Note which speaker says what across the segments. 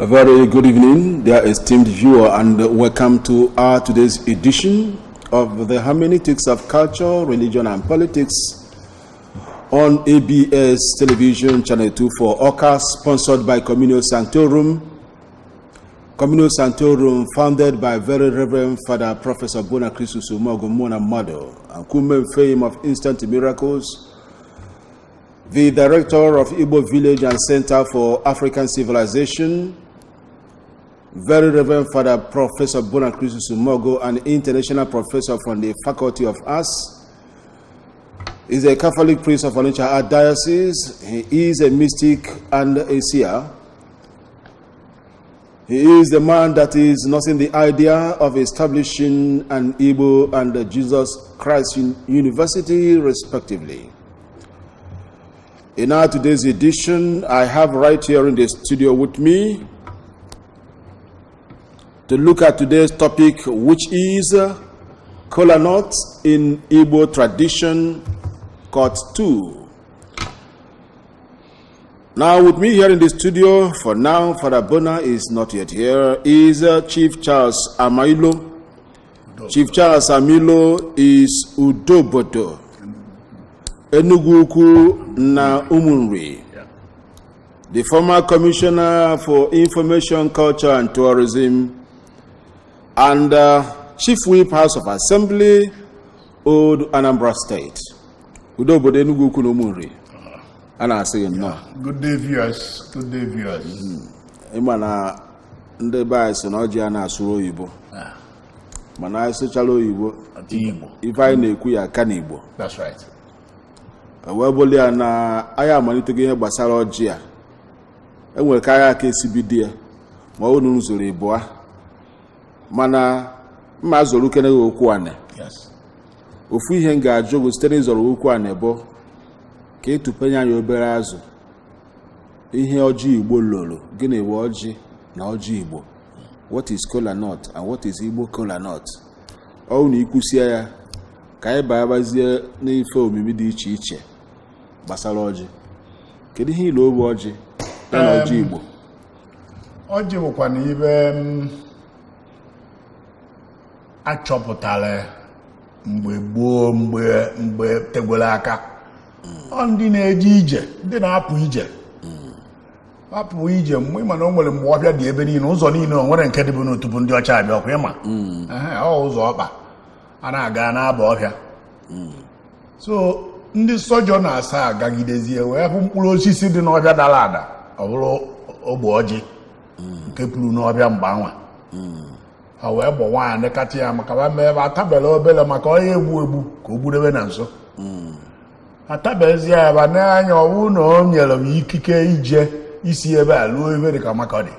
Speaker 1: A very good evening, dear esteemed viewer, and welcome to our today's edition of the Hermeneutics of Culture, Religion, and Politics on ABS Television Channel 2 for Oka, sponsored by COMMUNIO Sanctorum. COMMUNIO Sanctorum, founded by very Reverend Father Professor Bonacristus Umogo Mona Mado, and Kumen fame of instant miracles, the director of Igbo Village and Center for African Civilization, very Reverend Father Professor Bonacristus Umogo, an international professor from the Faculty of Arts, is a Catholic priest of Onitsha Archdiocese. He is a mystic and a seer. He is the man that is nursing the idea of establishing an Igbo and Jesus Christ University, respectively. In our today's edition, I have right here in the studio with me to look at today's topic, which is Kola Nut in Igbo tradition, Part 2. Now, with me here in the studio, for now, Father Bona is not yet here, is Chief Charles Amilo. Chief Charles Amilo is Udobodo, Enuguku na Umunri, the former Commissioner for Information, Culture, and Tourism, and Chief Whip House of Assembly, Old Anambra State. Udobodo Enuguku na Umunri. And I say no.
Speaker 2: Good day, viewers. Good day, viewers.
Speaker 1: Imana nde ba so na oji ana asuro Igbo. Mana asochala Igbo.
Speaker 2: Igbo.
Speaker 1: Ife anyị na-ekwu ya aka n'Igbo.
Speaker 2: That's right.
Speaker 1: Weboli ya na aya amalite ihe gbasara oji a. Enwere ka aya aka esibidi ya. Ma unu nzoro Igbo. Mana mma zoro kene okwu ane.
Speaker 2: Yes.
Speaker 1: Ofu ihe nga-ajụ go site n'izoro okwu ane bụ ka etupenya ya obere azụ ihe ọjị Igbo lolo gịnị bụ ọjị na ọjị Igbo. What is Kola Nut and what is Igbo Kola Nut? Ọ na ikwusia ya ka anyị babazie n'ife omimi dị iche iche gbasara ọjị. Kedu ihe ilo bụ ọjị na ọjị Igbo?
Speaker 2: Ọjị bụkwa na ibe achọpụtara mgbe gboo mgbe tegwere aka. Ndị na-eje ije, ndị na-apụ ije. Apụ ije mgbe ịma na o nwere mgbe ọbịa dị ebe niile, ụzọ niile o nwere nke dị bụ n'otupu ndị ọcha abịa ọkwa ịma. Ọ ụzọ ọkpa a na-aga n'aba ọhịa. So ndị sọjọ na-asa agagidezie wee hụ mkpụrụ osisi dị n'ọbịa dara ada, ọ bụrụ ogbe ọjị nke pụrụ n'ọbịa mgbe anwa. Ha wee gbọ nwaanyị nekata ya maka ba mee ebe atabela obele maka onye egbu ka o gbudebe na nso. Atabezi ya ba n'anya ọwụ na o nyere m ikike ije isi ebe a luo ebe dị ka Makọdị.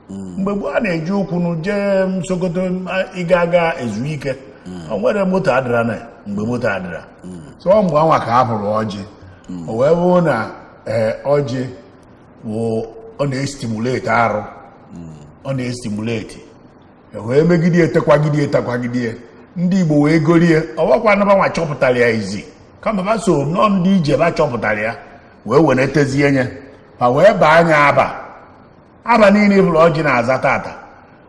Speaker 2: Mgbe gboo a na-eji ụkwụ jee Sokoto ịga ezu ike. O nwere moto adịra na mgbe moto adịra. So mgbe anwa ka a hụrụ ọjị. O wee bụ na ọjị bụ ọ na-estimulate arụ. Ọ na-estimulate. Wee megide etekwagide. Ndị Igbo wee gorie. Ọwakwa naba nwa chọpụtara ya izi. Kama ba so nọ ndị ije ba chọpụtara ya wee wenetezie nye ma wee baa anya aba niile bụrụ ọjị na-aza tata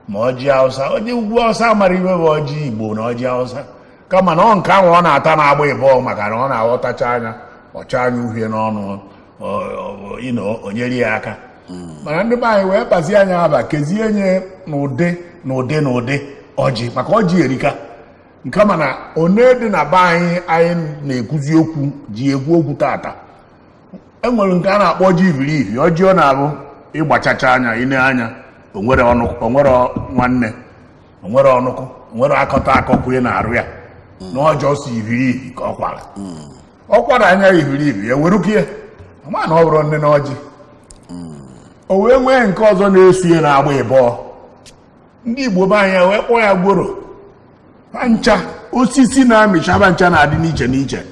Speaker 2: ma ọjị Hausa, ọjị ugwu Hausa mara ibe bụ ọjị Igbo na ọjị Hausa, kama na ọ nke ahụ ọ na-ata na-agba ịbọ maka na ọ na-aghọtacha anya ọcha anya uhie n'ọnụ onyeri ya aka. Mana ndị be anyị wee bazie anya aba kezie nye n'ụdị ọjị maka ọjị erika. Nke mana one dị na be anyị na-ekwuzi okwu ji egwu okwu tata. Enwere nke a na-akpọ ọjị ibiribi. Ọjị ọ na-abụ ịgbachacha anya ine anya onwere nwanne onwere ọnụkụ onwere akọkwụ na-arụ ya na ọjọọ si ibiribi ka ọ kwara anya ibiribi ewerukie ama na ọ bụrụ nne na ọjị. O wee nwee nke ọzọ na-eso ya na-agba ịbọ. Ndị Igbo be anyị wee kpọọ ya gworo. Ncha osisi na-amịcha aba ncha na-adị n'iche.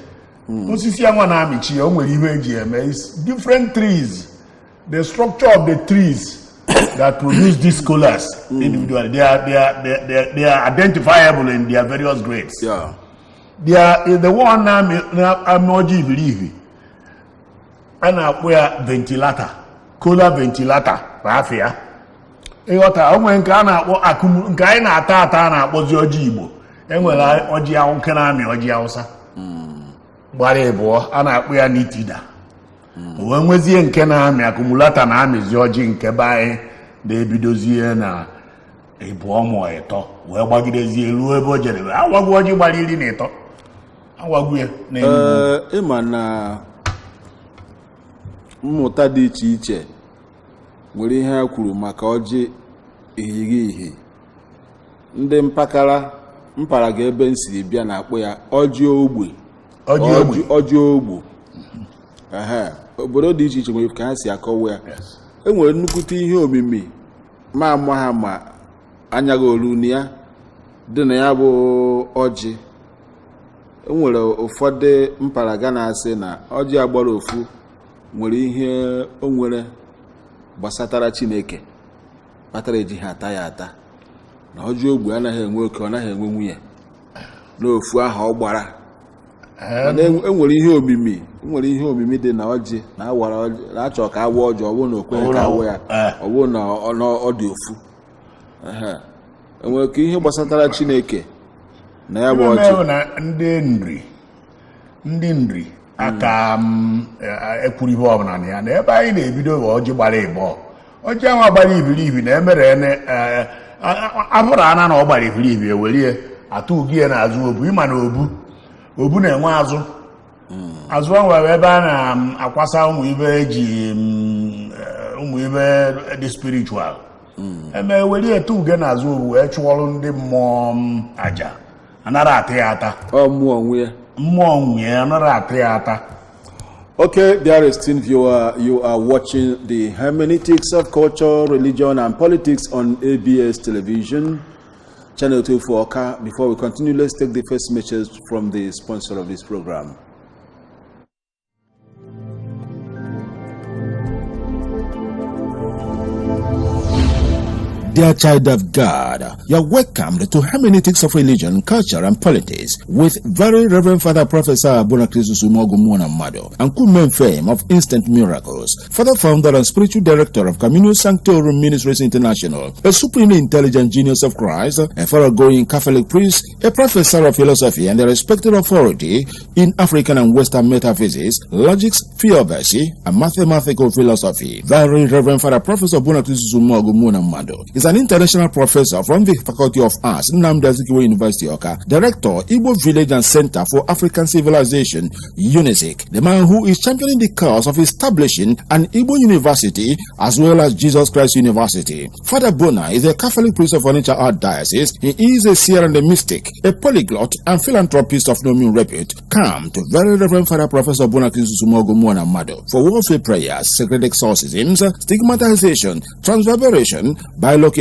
Speaker 2: Osisi anwa na-amịchi o nwere ihe eji eme. Different trees, the structure of the trees that produce these colors individually, they are identifiable in their various grades.
Speaker 1: Yeah.
Speaker 2: They are the one na-amịọji ibiribi a na-akpọ ya ventilator, Kola ventilator, Rafia. ịghọta onwe nke a na-akpọ akụmu nke anyị na-ata ata a na-akpọzi ọjị Igbo enwere ọjị nke na-amị ọjị Hausa gbara ịbụọ a na-akpọ ya n'itida wee nwezie nke na-amị akụmulata na-amịzi ọjị nke be anyị na-ebidozie na ịbụọ ma ịtọ wee gbagidezie ruo ebe o jere awagwu ọjị gbara 13 awagwu ya
Speaker 1: ịma na mmụta dị iche iche nwere ihe a kwuru maka ọjị ihighi ndị mparaga ebe nsiri bịa na-akpọ ya ọjị ogbe ọjị ogbu obodo dị iche iche nwere ka ha si akọwa ya enwere nnukwute ihe omimi ma ama ha ma anyaghị olu na ya dị na ya bụ ọjị. Enwere ụfọdụ mparaga na-asị na ọjị agbara ofu nwere ihe o nwere gbasatara Chineke kpatara eji ha ata ya ata, na ọjị ogbu anaghị enwe oke, ọ naghị enwe nwunye n'ofu ahụ ọ gbara. Enwere ihe omimi dị na ọjị na awara ọjị na-achọ ka awa ọjị ọ bụrụ na okweghị ka awụ ya ọ bụrụ na ọ dị ofu. Enwere ka ihe gbasatara Chineke na ya bụ ọjị.
Speaker 2: Na ndị nri aka ekwuru ihe ọbụla na ya na ebe anyị na-ebido bụ ọjị gbara ịbọ. Ọjị ahụ gbara ibiribi na emere abụrụ ana na ọ gbara ibiribi ewerie atụ ugie n'azụ obu. Ịma na obu na-enwe azụ ahụ ebe a na-akwasa ụmụ ibe dị spiritual ewerie etu uge n'azụ obu wee chụọrụ ndị mmụọ aja anara ata ya ata. Mmụọ onwe ya anara ata ya ata.
Speaker 1: Okay, dear esteemed viewer, you are watching the Hermeneutics of Culture, Religion and Politics on ABS Television, Channel 2 for Oka. Before we continue, let's take the first message from the sponsor of this program.
Speaker 3: Dear child of God, you are welcomed to Hermeneutics of Religion, Culture and Politics with Very Reverend Father Professor Bonakrisus Umogumuna Mado and Kumen Fame of Instant Miracles, Father Founder and Spiritual Director of COMMUNIO SANCTORUM Ministries International, a supremely intelligent genius of Christ, a thoroughgoing Catholic priest, a professor of philosophy and a respected authority in African and Western metaphysics, logics, theodicy, and mathematical philosophy. Very Reverend Father Professor Bonakrisus Umogumuna Mado is an international professor from the Faculty of Arts, Anambra University, Oka, Director, Igbo Village and Center for African Civilization, UNISIC, the man who is championing the cause of establishing an Igbo University as well as Jesus Christ University. Father Bona is a Catholic priest of Onitsha Archdiocese. He is a seer and a mystic, a polyglot and philanthropist of no mean repute. Come to Very Reverend Father Professor Bonakrisus Umogumuna Mado for warfare prayers, sacred exorcisms, stigmatization, transverbation, bilocation,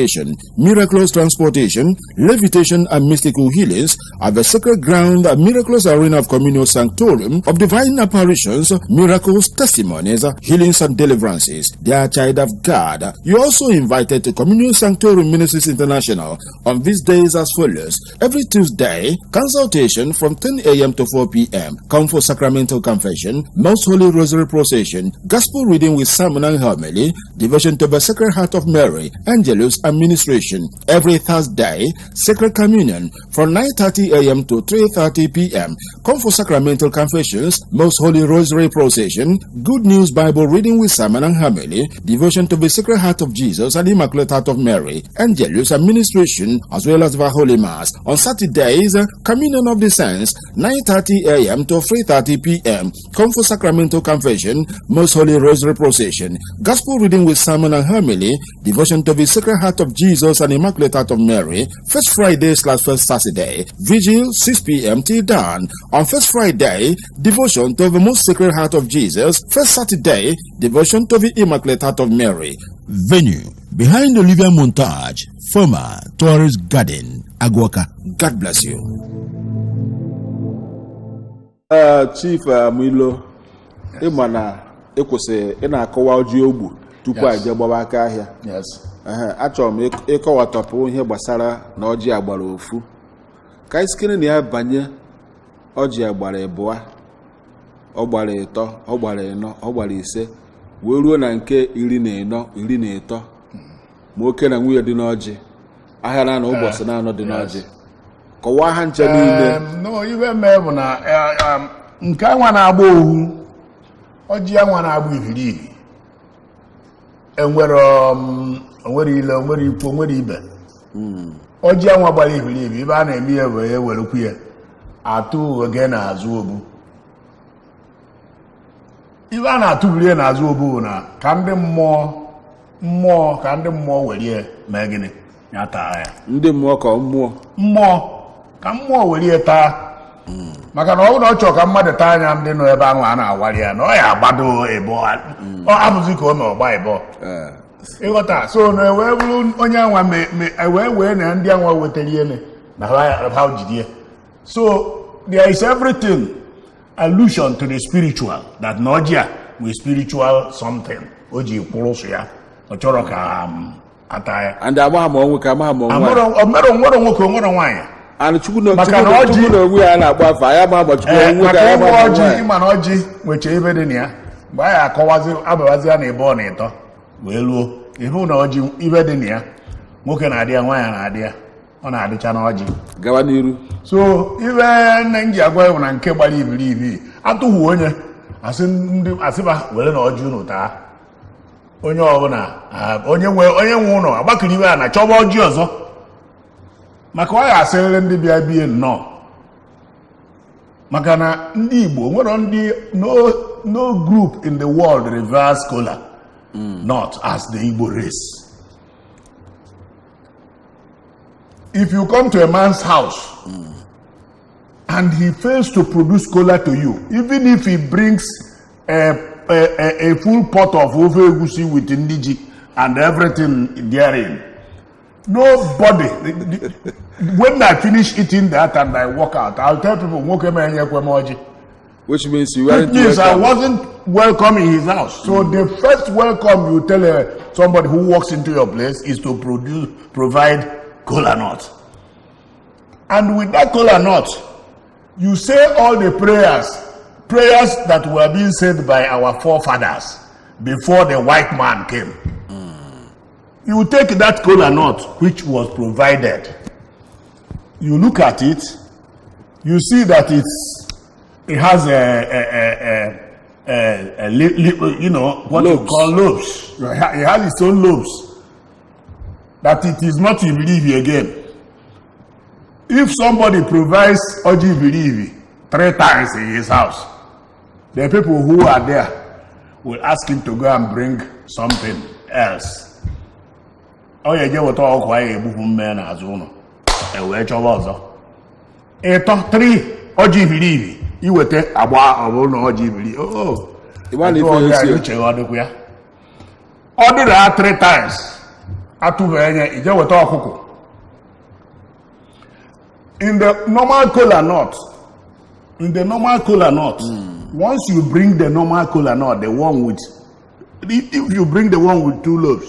Speaker 3: miraculous transportation, levitation and mystical healings at the sacred ground and miraculous arena of COMMUNIO SANCTORUM of divine apparitions, miracles, testimonies, healings and deliverances. Dear child of God, you are also invited to COMMUNIO SANCTORUM Ministries International on these days as follows. Every Tuesday, consultation from 10 a.m. to 4 p.m. Come for sacramental confession, Most Holy Rosary procession, gospel reading with sermon and homily, devotion to the Sacred Heart of Mary, Angelus administration. Every Thursday, Sacred Communion from 9:30 a.m. to 3:30 p.m. Come for sacramental confessions, Most Holy Rosary procession, Good News Bible reading with sermon and homily, devotion to the Sacred Heart of Jesus and Immaculate Heart of Mary, Angelus administration, as well as the Holy Mass. On Saturdays, Communion of the Saints, 9:30 a.m. to 3:30 p.m. Come for sacramental confession, Most Holy Rosary procession, Gospel reading with sermon and homily, devotion to the Sacred Heart of Jesus and Immaculate Heart of Mary, first Friday/first Saturday, vigil 6 p.m. till dawn. On first Friday, devotion to the Most Sacred Heart of Jesus. First Saturday, devotion to the Immaculate Heart of Mary. Venue, behind Olivia Montage, former Tourist Garden, Agwaka. God bless you.
Speaker 1: Chief Amilo, ịmana ekwesị ị na-akọwa ọjị ogbu tupu anyị gbaba aka ahịa.
Speaker 2: Yes.
Speaker 1: Achọrọ m ịkọwatọpụ ihe gbasara na ọjị agbara ofu ka anyị sikere na ya banye ọjị agbara ịbụa, ọ gbara ịtọ, ọ gbara ịnọ, ọ gbara ise wee ruo na nke 14, 13. ma oke na nwunye dị n'ọjị ahịa na ụbọchị na-anọ dị n'ọjị kọwaa ha nche niile.
Speaker 2: No, ibe mee bụ na nke anwa na-agba ohu ọjị anwa na-agba ibiribi onwere ile onwere ikwu onwere ibe ọjị anwa gbara ibiribi ibe a na-eme ya wee ewerekwu ya atụ oge n'azụ obu ibe a na-atụbiri n'azụ obu na ka ndị mmụọ were mee gịnị ya taa ya
Speaker 1: ndị mmụọ ka
Speaker 2: ka mmụọ were taa maka na ọ bụrụ na ọ chọrọ ka mmadụ taa anya ndị nọ ebe ahụ a na-awari ya na ọ ya agbado ebo ọ abụzi ka o mee ọgba ebo ịghọta so na wee bụrụ onye anwa wee na ndị anwa wetara ihe na ha jidie. So there is everything allusion to the spiritual that Nojia with spiritual something o ji kwụrụ so ya ọ chọrọ ka ata ya
Speaker 1: and amaghị ma nwoke amaghị ma
Speaker 2: nwere nwoke nwere nwaanyị
Speaker 1: and chukwu na onwe ya na-agba afa ya ma agbachukwu nwoke ya ma
Speaker 2: ọjị ịma na ọjị nweche ebe dị na ya mgbe anyị akọwazi ababazi ya na ebe ọ na-eto wee luo ịhụ na ọjị ibe dị na ya nwoke na-adị ya nwaanyị na-adị ya ọ na-adịcha na ọjị
Speaker 1: gawa n'iru.
Speaker 2: So ibe nne m ji agwa ya na nke gbara ibiribi atụghị onye asịba were na ọjị unu taa onye ọbụla onye nwe ụlọ agbakiri ibe a na chọba ọjị ọzọ maka ọ ya asịrịrị ndị bịa bie nnọọ maka na ndị Igbo nwere ndị no group in the world reverse Kola not as the Igbo race. If you come to a man's house and he fails to produce Kola to you, even if he brings a full pot of ofe egusi with ndiji and everything therein, nobody, when I finish eating that and I walk out, I'll tell people,
Speaker 1: which means
Speaker 2: I wasn't welcome in his house. So the first welcome you tell somebody who walks into your place is to provide Kola nut. And with that Kola nut, you say all the prayers that were being said by our forefathers before the white man came. You take that Kola nut which was provided. You look at it, you see that it has what lobes. You call lobes. It has its own lobes. That it is not Ibiribi again. If somebody provides Oji Ibiribi 3 times in his house, the people who are there will ask him to go and bring something else. Oh, yeah, you what all quiet, men as uno. A wedge of other. A top 3 Oji Ibiribi. You will take a bar of Oji Ibiribi. Oh, the one you order that 3 times. In the normal Kola nut, once you bring the normal Kola nut, the one with, if you bring the one with 2 lobes,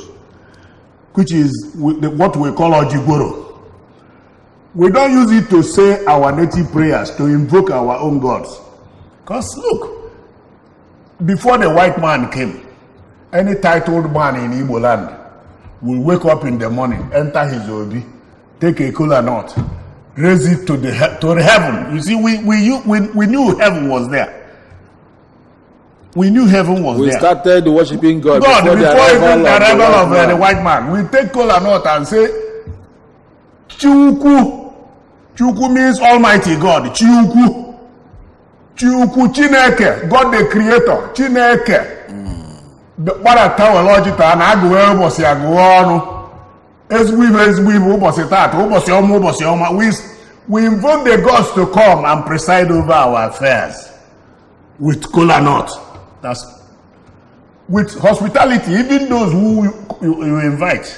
Speaker 2: which is what we call Ojiboro, we don't use it to say our native prayers, to invoke our own gods. Because look, before the white man came, any titled man in Igbo land will wake up in the morning, enter his obi, take a Kola nut, raise it to the heaven. You see, we knew heaven was there. We knew heaven was there.
Speaker 1: We started worshiping God
Speaker 2: before even the arrival of the white man. We take Kola nut and say, Chiuku. Chiuku means Almighty God. Chiuku. Chiuku, Chineke, God the Creator. Chineke. Gbara tawology ta na agụ ụbọchị agụ ọnụ ezigbo ụbọchị tata ụbọchị ọma we invoke the gods to come and preside over our affairs with Kola nut. That's with hospitality, even those who you invite.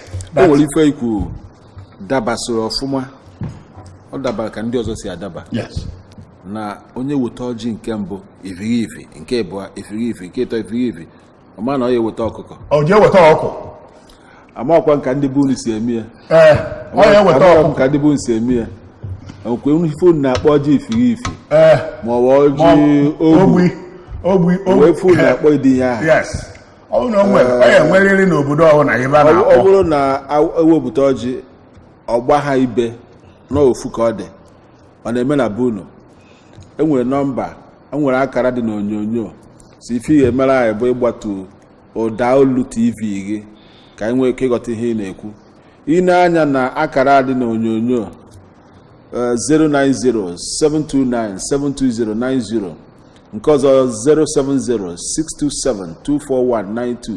Speaker 2: Yes.
Speaker 1: Na onye weta ọjị nke mbụ ifirifi nke bụ ifirifi nke ịtọ ifirifi ọma na ọ ya weta ọkụkọ
Speaker 2: ọ je weta ọkụ
Speaker 1: amakwa nka ndị bụ si eme ya
Speaker 2: ọ ya weta ọkụ
Speaker 1: nka ndị bụ si eme ya okwe unu phone na-akpọ ọjị ifirifi ma ọ bụ ọjị ogbi wee phone na-akpọ ịdị ya
Speaker 2: yes ọ na onye nweriri n'obodo ọhụrụ na ebe a na-akpọ
Speaker 1: ọ bụrụ na ewepụta ọjị ọgba ha ibe n'ofu ka ọ dị ọ na-eme na bunu enwere nọmba enwere akara dị n'onyonyo si ife ihe mere anyị bụ ịgbatu ụda olu TV gị ka anyị nwee ike ịghọta ihe ị na-ekwu ị na-anya na akara dị n'onyonyo 090-729-72090 nke ọzọ 070-627-24192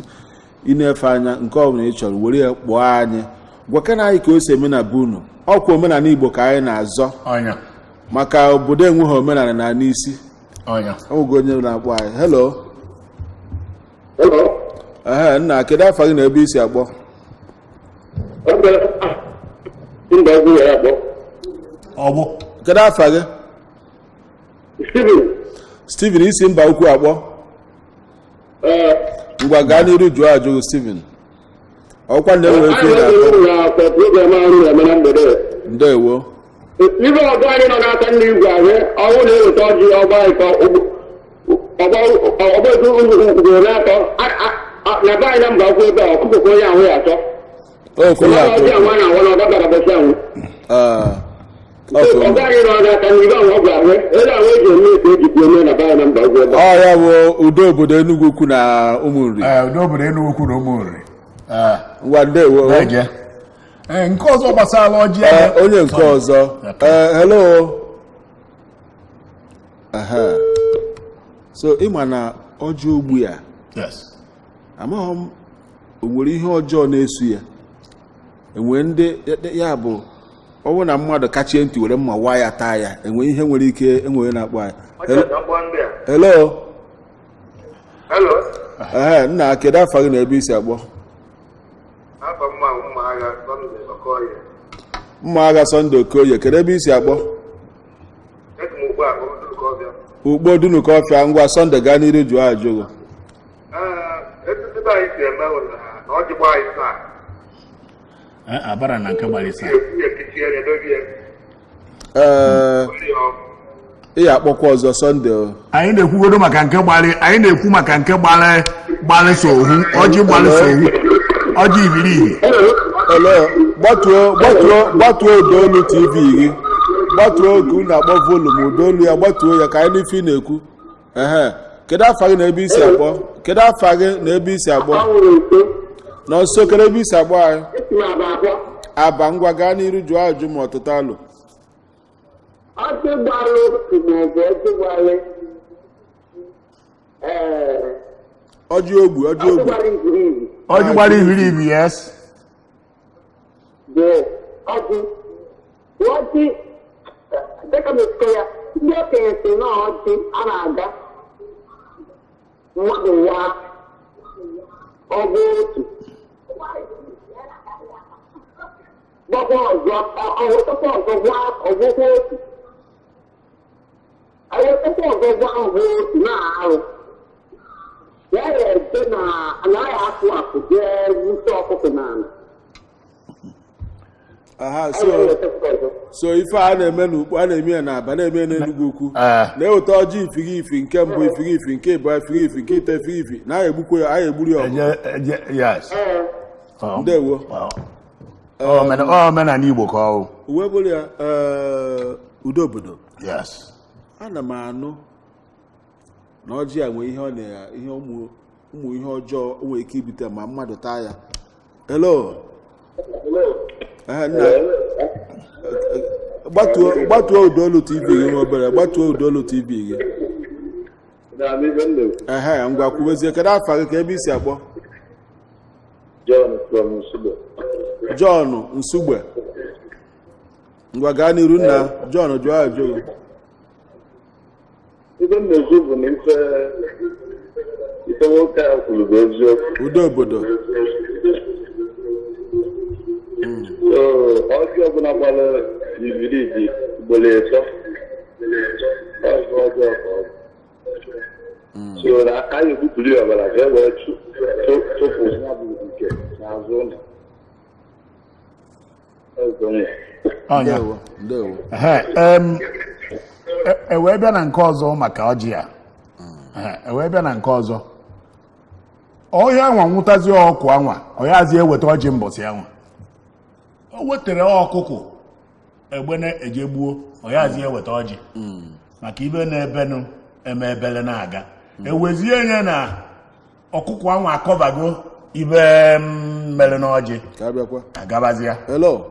Speaker 1: ị na-efe anya nke ọ bụla ị chọrọ were ya kpọọ anyị gwakana anyị ka o si eme na bunu ọkwa omenala Igbo ka anyị na-azọ maka obodo enweghị omenala na n'isi ọgwụgo onye na-akpọ anyị hello nna kedu afa gị na ebe isi akpọ kedu afa gị Steven isi mba ukwu akpọ ngwa gaa n'iru jụọ ajụjụ Steven ọkwa na-enwe efe ndewo
Speaker 4: ibe ọzọ anyị nọ n'aka ndị igwe ahụ ọnwụ na-eweta ọjị ọgba ụzọ n'atọ na be anyị na mba akwụ ebe a ọkụkọ onye ahụ ya atọ ọjị ahụ na-awọ na ọgabara bọsị ahụ ọgọ anyị nọ n'aka ndị igwe ahụ ọgwụ ahụ ele ahụ eji eme eto ejikwa eme na be anyị na mba akwụ ebe
Speaker 1: a ya bụ udo obodo Enugu ukwu na Ụmụnri
Speaker 2: udo obodo Enugu ukwu na Ụmụnri
Speaker 1: ngwa ndewo
Speaker 2: nke ọzọ gbasara ọjị
Speaker 1: onye nke ọzọ hello so ịma na ọjị ogbu ya amaghị m o nwere ihe ọjọọ na-eso ya enwere ndị ya bụ ọwụ na mmadụ kachie ntị were mma waa ya taa ya enwe ihe nwere ike enwere na-akpọ ya hello nna kedu afa gị na ebe isi akpọ mma agha Sunday Okoye kedu ebe isi akpọ ugbo dunu ka ọfịa ngwa Sunday gaa n'iru jụọ ajụjụ
Speaker 2: abara na nke gbalịsa
Speaker 1: ị akpọkwa ọzọ Sunday
Speaker 2: anyị na-ekwugodo maka nke gbalị anyị na-ekwu maka nke gbalị so ohu ọjị gbalị so ohu ọjị ibiribi gbatuo ụdaolu TV gị gbatuo oge unu akpọ volum ụdaolu ya gbatuo ya ka anyị n'ife ị na-ekwu kedu afa gị na ebe isi akpọ kedu afa gị na ebe isi akpọ nọ nso kedu ebe isi akpọ anyị aba ngwa gaa n'iru jụọ ajụ ma ọtụtụ alụ ọjị ogbu ọjị gbara ibiribi yes
Speaker 4: ọjị dịka mekọ ya ndị okenye si na ọjị a na-aga mmadụ wa ọgụ otu gbakwa ọzọ ọwụtakwa ọzọ gwa ọgwụgwọ otu ọwụtakwa ọzọ gwa ọgwụ otu na-arụ ya ga-ede na anaghị apụ apụ jee wusi ọkụkọ n'ala
Speaker 1: so ife a na-eme n'ukwu a na-eme ya n'Aba na-eme n'Enugu ukwu na-eweta ọjị ifirifi nke mbụ ifirifi nke ịbụ ifirifi nke ite ifirifi na egbukwa ya anyị egburu ya ndewo
Speaker 2: omenala Igbo ka ọ
Speaker 1: uwe bụrụ ya udo obodo ana m anụ na ọjị a nwee ihe ọ na ihe ụmụ ihe ọjọọ o nwere ike ibute ma mmadụ taa ya hello gbatuo ụdaolu TV gị nwa obere gbatuo ụdaolu TV gị ngwa kwubezie kedu afa gị ka ebe isi akpọ John Nsugbe ngwa gaa n'iru nna John jụọ ajụjụ udo obodo
Speaker 4: ọjị ọbụla gbara ibiribi ugboro ịtọ ọjọọ ka ọ so na aka anyị egbupụrụ ya ọbara ka e wee tụpụ ya bụ nke n'azụ ụlọ
Speaker 2: ewee bịa na nke ọzọ maka ọjị ya ewee bịa na nke ọzọ ọhịa anwa nwụtazi ọkụ anwa ọyazi eweta ọjị mbọsị anwa o wetere ọkụkụ egbene ejegbuo ọyazi eweta ọjị maka ibe na-ebenụ eme ebele na-aga ewezie nye na ọkụkụ anwa akọbago ibe mere n'ọjị agabazi ya.
Speaker 1: Hello.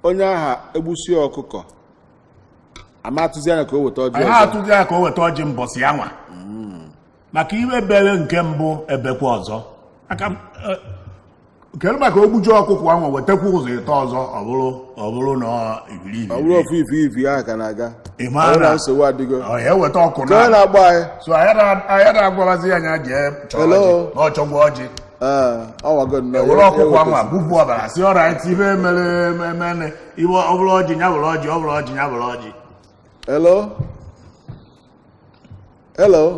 Speaker 1: Onye aha egbusi ọkụkọ amatụzi anya ka o weta ọjị.
Speaker 2: Ha atụzi anya ka o weta ọjị mbọsị anwa maka iwe bere nke mbụ ebekwa ọzọ aka kele maka ogbuji ọkụkọ anwa wetakwa ụzọ ịtọ ọzọ ọ bụrụ na ibiri
Speaker 1: ọ bụrụ ofu ife ahụ ka na-aga
Speaker 2: ịmara
Speaker 1: nsogbu adịgo
Speaker 2: ọhịa weta ọkụ
Speaker 1: na-agba anyị
Speaker 2: so anyị na-agwabazi anya jee chọọ ọjị na ọchọgwa ọjị ewere ọkụkọ anwa bubu ọbara si ọra iti ibe mere emene iwe ọbụrụ ọjị ya bụrụ ọjị ọbụrụ ọjị ya bụrụ ọjị.
Speaker 1: Hello.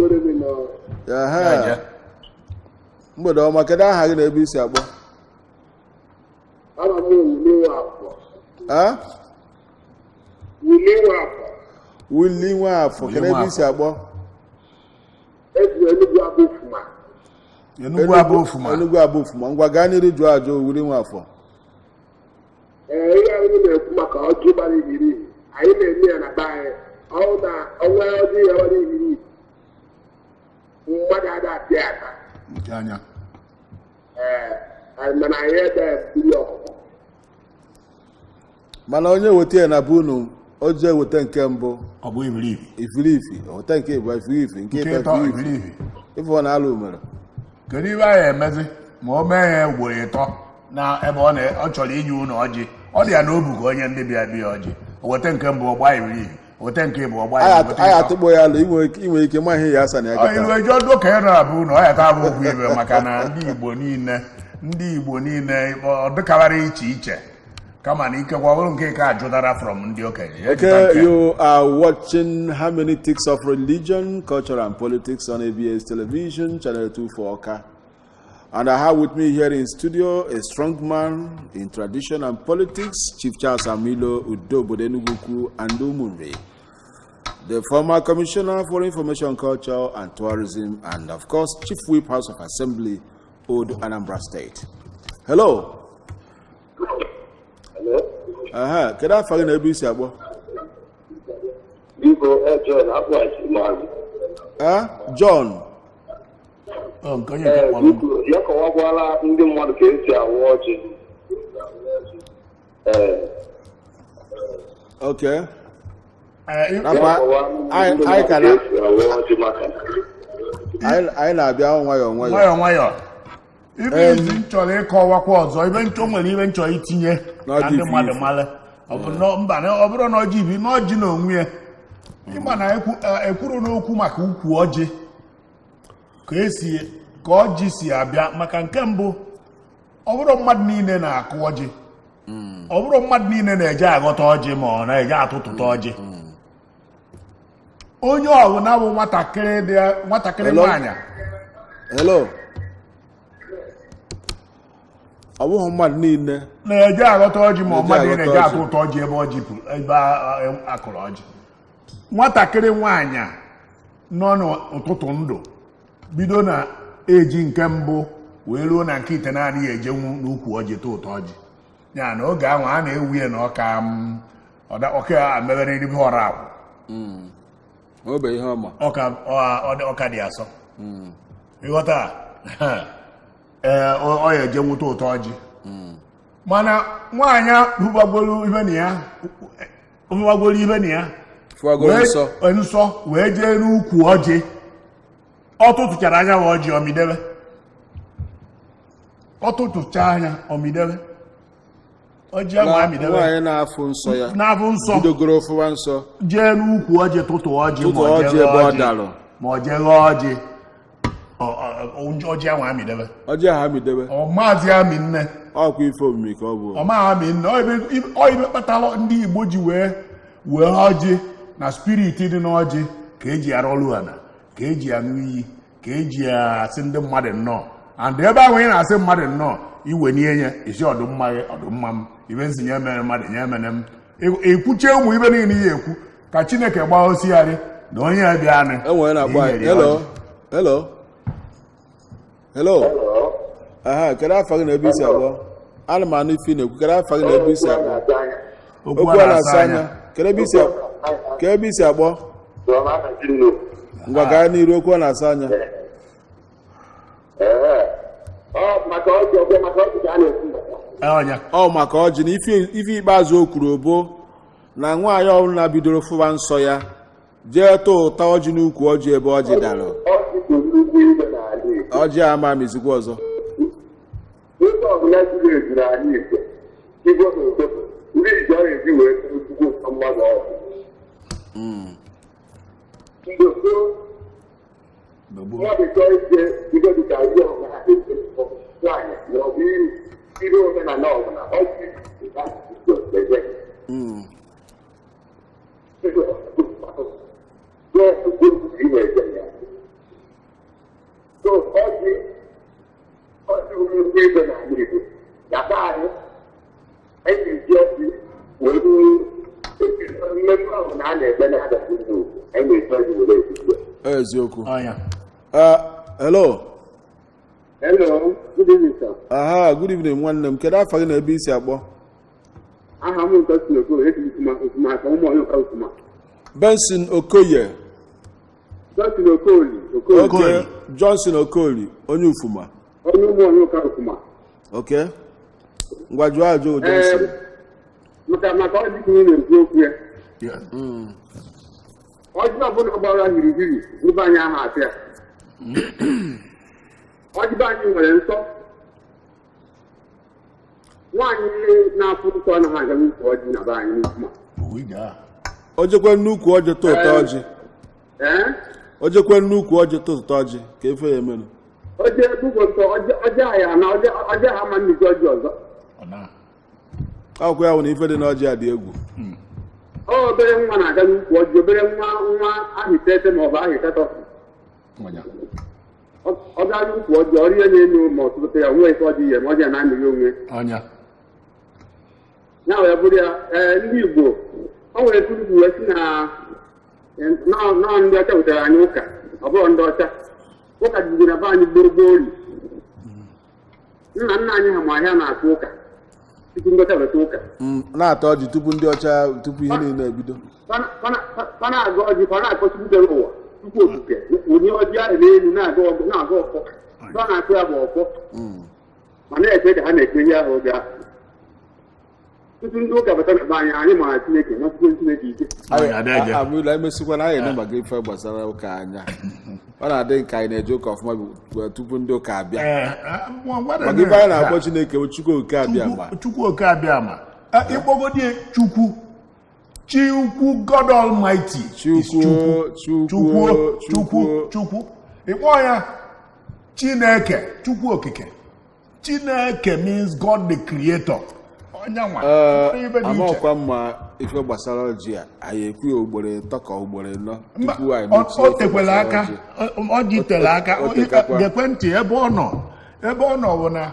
Speaker 1: Mgbede ọma, kedu aha gị na ebe isi akpọ? Wili Nwafọ, kedu ebe isi akpọ?
Speaker 2: Enugwu Abofuma.
Speaker 1: Ngwa gaa n'iru jụọ ajụ Wili Nwafọ.
Speaker 4: Ihe anyị na-ekwu maka ọjị gbara ibiri anyị na-eme ya na be anyị ọ na ọnwa ọjị ya gbara ibiri mmadụ ada apịa aka mana anyị ebe biri ọkụkọ
Speaker 1: mana onye weta ya na bụ unu o jee weta nke mbụ
Speaker 2: ọ bụ
Speaker 1: ifirifi weta nke ịbụ ifirifi nke ịtọ ifirifi ife ọ na-alụ mere
Speaker 2: kedu ibe anyị emezi ma o mee ya ugboro ịtọ na ebe ọ chọrọ inye unu ọjị ọ dị ya n'obu ka onye ndị bịa ọjị o weta nke mbụ ọgba ifirifi weta nke ịbụ ọgba
Speaker 1: anyị atụgbo ya alụ inwe ike ma ihe ya asa na ya
Speaker 2: gata iwe jọ do ka ya na-abụ na ọ ya ta bụ okwu ibe maka na ndị Igbo niile ọ dịkawara iche iche kama na ikekwa ọbụrụ nke ka ajụdara from ndị okenye.
Speaker 1: Okay, you are watching Hermeneutics of Religion, Culture and Politics on ABS Television, Channel 2 for Oka. And I have with me here in studio a strong man in tradition and politics, Chief Charles Amilo Udobodenuguku and Umunri, the former Commissioner for Information, Culture and Tourism, and of course, Chief Whip House of Assembly, Old Anambra State. Hello. Can I find a BC abo? John.
Speaker 4: Ndị mmadụ ka esi awụ ọjị.
Speaker 1: Okay. I na-abịa
Speaker 2: nwayọọ. Ibe ezi nchọrọ ịkọwakwa ọzọ ibe nchọ nwere ibe nchọrọ itinye na ndị mmadụ mara ọ bụrụ na ọjị bi na ọjị na onwe ya ịma na ekwuru n'okwu maka ukwu ọjị ka ọjị si abịa maka nke mbụ ọ bụrụ mmadụ niile na-akụ ọjị ọ bụrụ mmadụ niile na-eje aghọta ọjị ma ọ na-eje atụtụta ọjị onye ọbụla bụ nwatakịrị nwaanyị.
Speaker 1: Hello. Ọ bụghị mmadụ niile
Speaker 2: na-eje aghọta ọjị ma mmadụ na-eje atụ ụtọ ọjị ebe akụrụ ọjị. Nwatakịrị nwaanyị nọ n'ụtụtụ ndụ bido na eji nke mbụ wee ruo na nke ite na-adịghị ejenwu n'ukwu ọjị tụ ụtọ ọjị ya na oge ahụ a na-ewu ya na ọka mebere eribe ọra akwụ ọka dị asọ ịghọta ọ ya eje nwụta ụtọ ọjị mana nwaanyị hụbagoro ibe na ya nsọ wee jee n'ukwu ọjị ọ tụtụchara anya wa ọjị ọmidebe ọ tụtụcha anya ọmidebe ọjị ahụ amidebe
Speaker 1: nwaanyị na-afụ nsọ ya
Speaker 2: na-afụ nsọ
Speaker 1: bidogoro fụwa nsọ
Speaker 2: jee n'ukwu ọjị tụtụ ọjị ma ọ jee ghọọ ọjị ọjị ahụ amidebe
Speaker 1: ọjị ahụ amidebe
Speaker 2: maazị amị nne
Speaker 1: ọkwa ife omimi ka ọ bụ
Speaker 2: ọmamị nne ọ ibe kpatara ndị Igbo ji wee ọjị na spiriti dị n'ọjị ka eji arụ ọrụ ana ka eji aṅụ iyi ka eji asị ndị mmadụ nnọọ and ebe ahụ ị na-asị mmadụ nnọọ iwe n'ihe nye isi ọdụmma m ibe nsi nye mere mmadụ nye emene m ekwuchie ụmụ ibe niile ihe ekwu ka Chineke gbaa osigharị na onye ya bịa anị
Speaker 1: enwere na-agba hello aha kedu afọ gị na ebe isi abụọ ana m anụ ife na-ekwu kedu afọ gị na ebe isi abụọ okwu a na-asa anya kedu ebe isi abụọ ngwa gaa n'iru okwu a na-asa anya ọ maka ọjị na ife ikpeazụ o kwuru obo na nwaanyị ọbụla bidoro fụwa nsọ ya jee tụọ ụta ọjị n'ukwu ọjị ebe ọjị dara ọjị ama mizikwa ọzọ eziokwu hello
Speaker 4: good evening sir.
Speaker 1: aha good evening nwanne m kedu afọ gị na ebe isi akpọ
Speaker 4: aha m Benson Okoye ka ụmụ onye ụka Ufuma
Speaker 1: Benson Okoye
Speaker 2: Okoye
Speaker 1: Johnson Okoye onye Ufuma
Speaker 4: onye ụmụ onye ụka Ufuma
Speaker 1: okay ngwa jụọ ajụ Johnson
Speaker 4: maka ọjị ka ị na-ekwu okwu ya ọjị ọbụla gbara hirihiri ebe anyị aha atụ ya ọjị be anyị nwere nsọ nwaanyị na-afụ nsọ anaghị aga n'ukwu ọjị na be anyị n'Ufuma
Speaker 1: ojekwe nnukwu ọjị tụtụ ọjị ojekwe nnukwu ọjị tụtụ ọjị ka efe ya emenu
Speaker 4: oje bụgo nsọ ọjị ahịa na ọjị ha ma nnukwu ọjị ọzọ
Speaker 1: akwụkwọ ya bụ na ife dị n'ọjị a dị egwu
Speaker 4: obere nwa na-aga n'ukwu ọjị obere nwa ahịtete ma ọ bụ ahịtetọ ọ gaa n'ukwu ọjị ọrụ ihe na-enu ma ọtụtụ ya nwee ike ọjị ihe ma ọjị ya na-amịrị onwe ya wee bụrụ ya ndị Igbo o nwere tupu wee si na nọọ ndị ọcha wetara anyị ụka ọ bụrụ ndị ọcha ụka jidere be anyị gburugburu nna nna anyị ha ma ahịa na-atụ ụka tupu ndị ọcha weta ụka
Speaker 1: na-atọ ọjị tupu ndị ọcha tupu ihe niile ebido
Speaker 4: fa na-agụ ọjị fa na-akọchibutere ụwa tupu okike onye ọjị ahụ n'elu na-agụ ọkpọ fa na-akụ ya bụ ọkpọ ma na-ekpe ka ha na-ekpe ihe ahụ oge ahụ tupu ndị ụka bata na be anyị mara Chineke masịkwe Chineke ike
Speaker 1: amụla emesikwa na anyị na-emaga ife gbasara ụka anya ọ na-adị nke anyị na-eje ụka ọfụma tupu ndị ụka abịa maka ife anyị na-akpọ Chineke Chukwu oke abịa ma
Speaker 2: ịkpọgodi Chi ukwu God Almighty Chukwu ịkpọ ya Chineke Chukwu okike Chineke means God the Creator
Speaker 1: amaọkwa mma ife gbasara ọjị a anyị ekwu ugboro ịtọ ka ugboro ịnọ tupu anyị
Speaker 2: o tekwela aka ọjị tere aka gekwentị ebe ọ nọ bụ na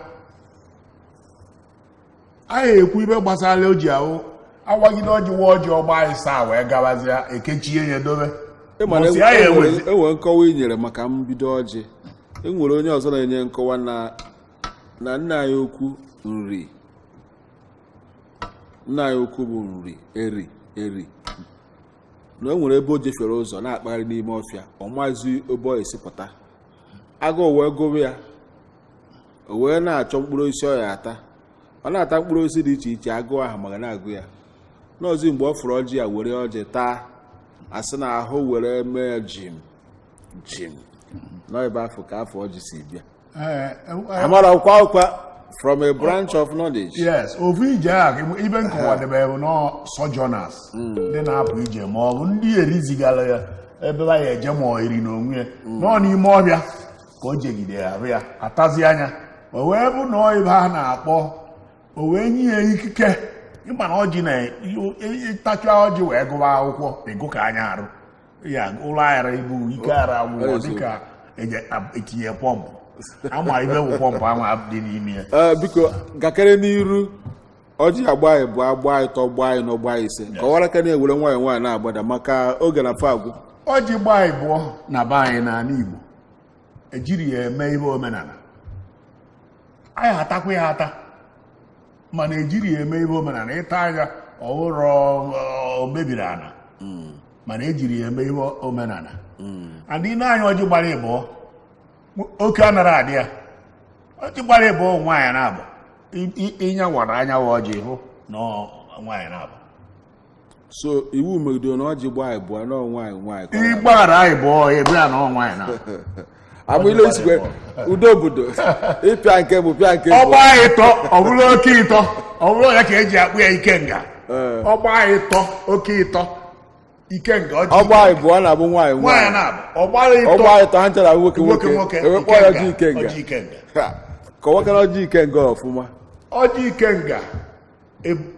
Speaker 2: anyị ekwu ibe gbasara oji ahụ awagide ọjị wa ọjị ọgba ịsa wee gabazịa ekechie ya dobe
Speaker 1: enwere nkọwa inyere maka mbido ọjị enwere onye ọzọ na-enye nkọwa na nna anyị okwu nri nna anyị okwu bụ nri eri na o nwere ebe o jefere ụzọ na-akpagharị n'ime ọfịa ọ maazị ebe ọ esipụta agụụ wee gụrụ ya o wee na-achọ mkpụrụ osisi ọ ya ata ọ na-ata mkpụrụ osisi dị iche iche agụụ ahụ maka na-agụ ya n'ọzi mgbe ọ fụrụ ọjị ya were ọjị taa asị na ahụ were mee jim n'ebe afọ ka afọ ọjị si bịa amara ọkwa from a branch of knowledge.
Speaker 2: Yes, ofu ije a ibe nkọwa debe no sojourners ndị na-apụ ije ma ọ bụ ndị erizigara ya ebe ya eje ma ọ iri n'onwe nọ n'ime ọbịa ka o jegide ya bụ ya atazi anya o wee bụ na ibe ha na-akpọ o wee nye ya ikike ịma na ọjị na-ịtacha ọjị wee gụwa akwụkwọ ịgụ ka anya arụ ya ụlọ aghara ibu ike ara agwụgwọ dịka etinye pọmpụ ama ibe bụ pọmpụ ama dị n'ime ya
Speaker 1: biko gakere n'iru Ọjị agba ịbụ agba ịtọ gba ịnọ gba ise. Kọwara ka na-ewere nwayọ nwayọ na-agbada maka oge na fa agwụ.
Speaker 2: Ọjị gba ịbụọ na be anyị n'ala Igbo ejiri ya eme ihe omenala. Anyị atakwa ya ata mana ejiri ya eme ihe omenala. Ịta anya ọhụrụ mebiri ana mana ejiri ya eme ihe omenala. Adị n'anya ọjị gbara ịbụọ oke anara adị ya. Ọjị gbara ịbụọ nwaanyị na-abụ ịnya nwara anya wa ọjị hụ na nwaanyị na-abụ.
Speaker 1: So iwu megidere na ọjị gbaa ịbụọ na nwaanyị.
Speaker 2: Ịgbara ịbụọ ebe a na nwaanyị na-abụ.
Speaker 1: Amụile isikwe udo obodo ịpịa nke bụ pịa nke bụ.
Speaker 2: Ọgba ịtọ ọ bụrụ oke ịtọ ọ bụrụ ya ka eji akpụ ya ikenga. Ọgba ịtọ oke ịtọ ikenga ọjị.
Speaker 1: Ọgba ịbụọ na-abụ nwaanyị
Speaker 2: na-abụ.
Speaker 1: Ọgba ịtọ ha nchara nwoke ewekpọ ya ọjị ikenga. Kọwakana ọjị ikenga ọfụma.
Speaker 2: Ọjị ikenga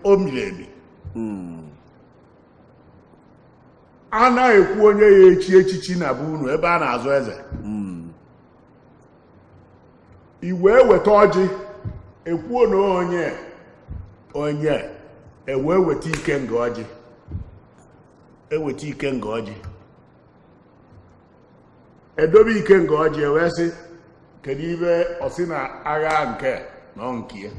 Speaker 2: o miri emi. A na-ekwu onye ya echi echichi na be unu ebe a na-azụ eze. I wee weta ọjị ekwuo na onye ewee weta ikenga ọjị. Eweta ikenga ọjị edobe ikenga ọjị ewee sị kedu ibe ọsị na agha nke nọ nke ya.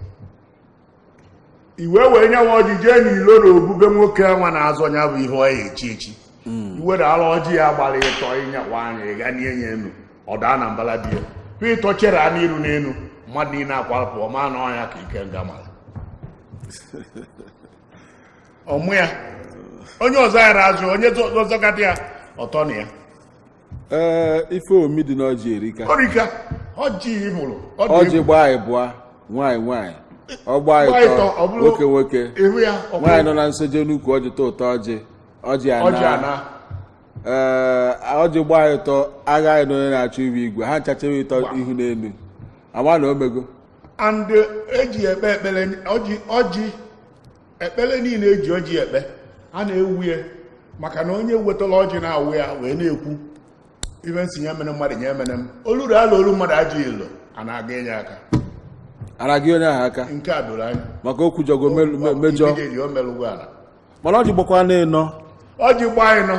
Speaker 2: Iwe wee nyawa ọjị jee n'ilo na obube nwoke nwa na-azọ nya bụ ihe ọ ya echi echi. Iwedala ọjị ya gbara ịtọ ịnyawa anya ịga n'ihe ya enu ọ daa na mbala bie pụ ịtọ chere a n'iru n'elu mmadụ niile akwarapụ ọma na ọnya ka ikenga mara ọmụ ya onye ọzọ ya razụ onye ọzọkata ya ọtọ na ya.
Speaker 1: Ife omi dị n'ọjị erika.
Speaker 2: Orika ọjị hụrụ
Speaker 1: ọjị gbaa ịbụọ nwaanyị ọgba ịtọ nwoke nwaanyị nọ na nsoje n'ukwu ọjị tọ ụtọ ọjị ana. Ọjị gbaa ịtọ agha na onye na-achọ ibe igwe ha nchachewe ịtọ ihu n'elu ama na omego.
Speaker 2: And eji ekpe ekpele ọjị ekpele niile eji ọjị ekpe a na-ewu ya maka na onye wetara ọjị na-awụ ya wee na-ekwu ibe nsi nye mene mmadụ nye mene m oluru ala olu mmadụ ajụ ilo a na-aga enye aka.
Speaker 1: Ara gị onye ahụ aka
Speaker 2: nke a doro anya
Speaker 1: maka okwu jọgo mejọ mana ọjị gbakwa na-enọ.
Speaker 2: Ọjị gbaa ịnọ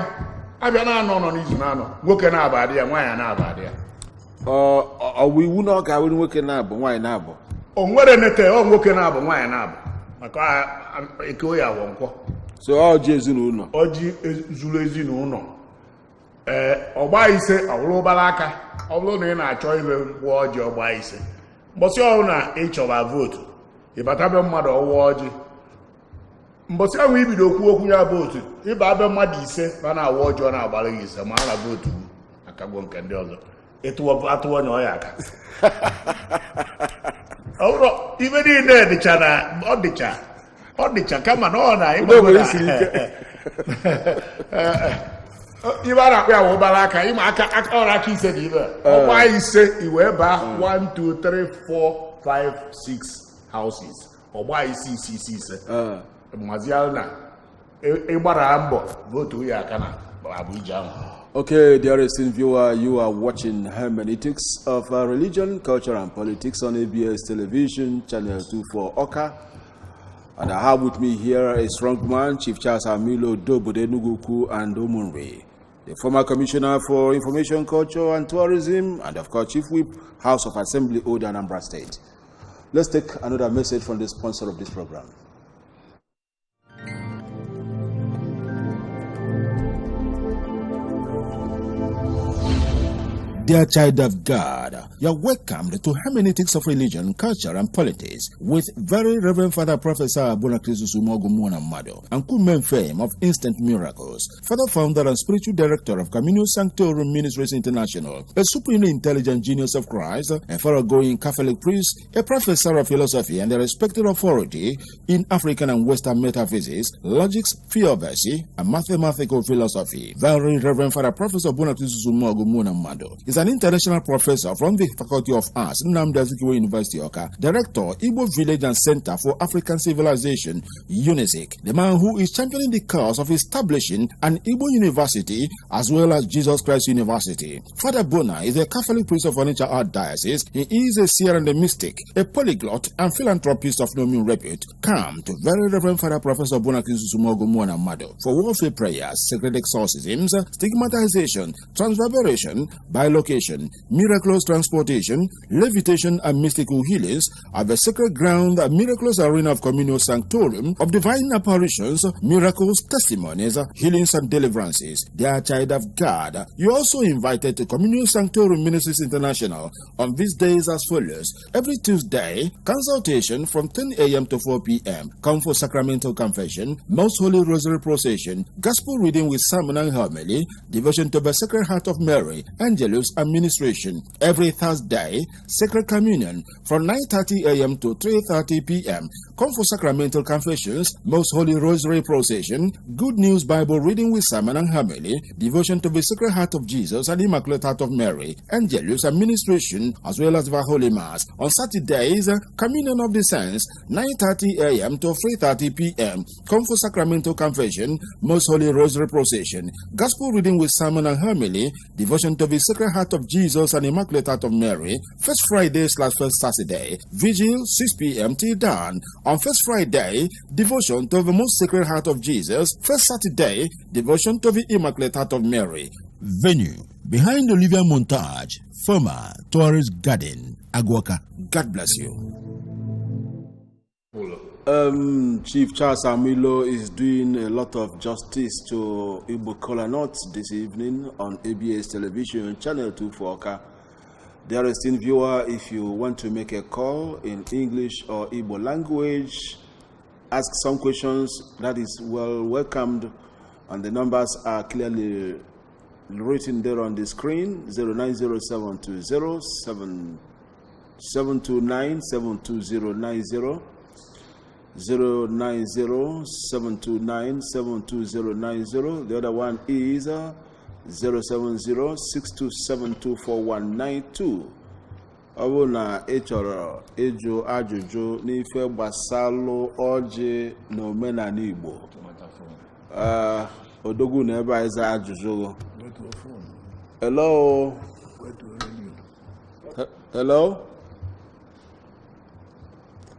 Speaker 2: abịa na-anọ nọ n'izu na-anọ nwoke na-aba adị ya nwaanyị na-aba adị ya.
Speaker 1: Ọ bụ iwu na ọ ga-awere nwoke na-abụ nwaanyị na-abụ.
Speaker 2: O nwere nete ọ nwoke na-abụ nwaanyị na-abụ maka eke ya awọ nkwọ.
Speaker 1: So ọjị ezinụlọ.
Speaker 2: Ọjị zuru ezinụlọ. Ọgba ise ọ bụrụ ụbara aka ọ bụrụ na ị na-achọ ime gwọ ọjị ọgba ise mbọsị ọhụrụ na ịchọba vootu ịbatabe mmadụ ọwụwa ọjị mbọsị ahụ ibido okwu ya vootu ịba be mmadụ ise ba na-awa ọjị ọ na-agbara gị ise ma a na vootu akagbo nke ndị ọzọ atụwa onye ọya aka. Ọbụrụ ibe niile dịcha na ọ dịcha kama na ọ na ịgbagoda ibe a na-akpụ ya wụ ụbara aka ịma aka ọrụ aka ise dị ibe ọgba ise iwee baa 1 2 3 4 5 6 houses ọgba ise mazial na ịgbara mbọ votu ya aka na abụ ije ahụ.
Speaker 1: Okay, dear esteemed viewer, you are watching Hermeneutics of Religion, Culture and Politics on ABS Television, Channel 24 Oka. And I have with me here a strong man, Chief Charles Amilo Dobode Nuguku and Omunwe, the former Commissioner for Information, Culture and Tourism, and of course, Chief Whip, House of Assembly, Old Anambra State. Let's take another message from the sponsor of this program.
Speaker 3: Dear child of God, you are welcomed to Hermeneutics of Religion, Culture and Politics with Very Reverend Father Professor Bonakrisus Umogumuna Mado and Kumen Fame of Instant Miracles, Father Founder and Spiritual Director of COMMUNIO SANCTORUM Ministries International, a supremely intelligent genius of Christ, a thoroughgoing Catholic priest, a professor of philosophy and a respected authority in African and Western metaphysics, logics, theodicy, and mathematical philosophy. Very Reverend Father Professor Bonakrisus Umogumuna Mado is an international professor from the Faculty of Arts, Nnamdi Azikiwe University, Oka, Director, Igbo Village and Center for African Civilization, UNISIC, the man who is championing the cause of establishing an Igbo University as well as Jesus Christ University. Father Bona is a Catholic priest of Onitsha Archdiocese. He is a seer and a mystic, a polyglot and philanthropist of no mean repute, come to Very Reverend Father Professor Bonakisu Sumogumwana Mado for warfare prayers, sacred exorcisms, stigmatization, transverbation, bilocation, miraculous transportation, levitation, and mystical healings at the sacred ground, miraculous arena of COMMUNIO SANCTORUM of divine apparitions, miracles, testimonies, healings, and deliverances. Dear child of God, you are also invited to COMMUNIO SANCTORUM Ministries International on these days as follows. Every Tuesday, consultation from 10 a.m. to 4 p.m. Come for sacramental confession, Most Holy Rosary Procession, Gospel reading with sermon and homily, devotion to the Sacred Heart of Mary, Angelus administration. Every Thursday, Sacred Communion from 9:30 a.m. to 3:30 p.m. Come for sacramental confessions, Most Holy Rosary Procession, Good News Bible reading with sermon and homily, devotion to the Sacred Heart of Jesus and Immaculate Heart of Mary, Angelus administration, as well as the Holy Mass. On Saturdays, Communion of the Saints, 9:30 a.m. to 3:30 p.m. Come for sacramental confession, Most Holy Rosary Procession, Gospel reading with sermon and homily, devotion to the Sacred Heart of Jesus and Immaculate Heart of Mary. First Friday/First Saturday, Vigil 6 p.m. till dawn. On First Friday, devotion to the Most Sacred Heart of Jesus. First Saturday, devotion to the Immaculate Heart of Mary.
Speaker 5: Venue behind Olivia Montage, former Tourist Garden, Agwaka.
Speaker 3: God bless you.
Speaker 1: Chief Charles Amilo is doing a lot of justice to Igbo Kola North this evening on ABS Television, Channel 2 Dear esteemed viewer, if you want to make a call in English or Igbo language, ask some questions, that is well welcomed, and the numbers are clearly written there on the screen: 090720 729 72090, 090-729-72090. The other one is 070-627-24192. Ọ bụ na ị chọrọ ịjụ ajụjụ n'ife gbasalụ ọjị na omenala Igbo, odogwu na ebe anyị za ajụjụ. Hello. Hello.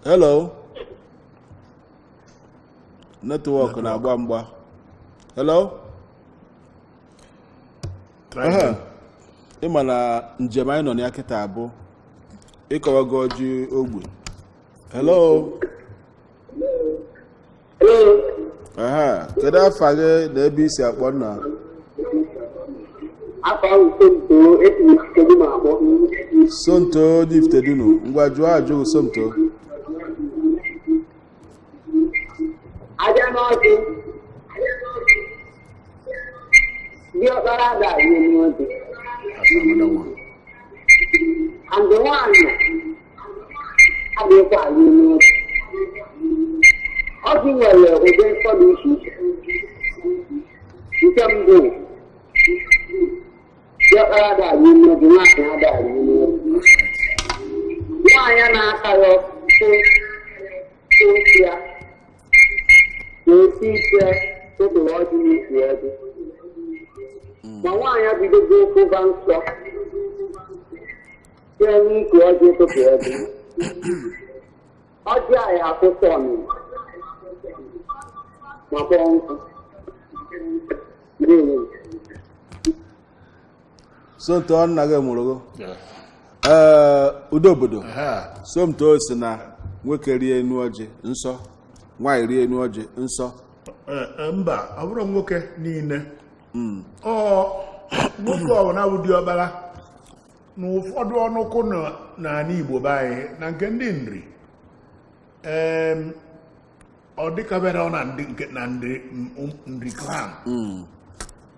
Speaker 1: Hello. Network na agba mgba. Hello. Ịma na njem anyị nọ na kịta abụ ịkọwago ọjị ogbe. Hello. Kedu afa gị na ebe isi akpọ nna? Sonto Diftedunu. Ngwa jụọ ajụ Sonto.
Speaker 4: And the one I be quite you also well again solution. You can go. You are that you know the not that you know. Why am I but why have you go to bank shop? Tell me to go to bed. I have to tell me. My phone.
Speaker 1: So to on naga mulogo. Udobodo. Some to us na nwoke rie enu oje nsọ, nwaanyị rie enu oje nsọ.
Speaker 2: Mba, abụrụ nwoke niile. Nwoke ọ na ụdị ọbara na ụfọdụ ọnụkụ na Igbo anyị na nke ndị nri. Ọ dịkabere ọ na nri klan.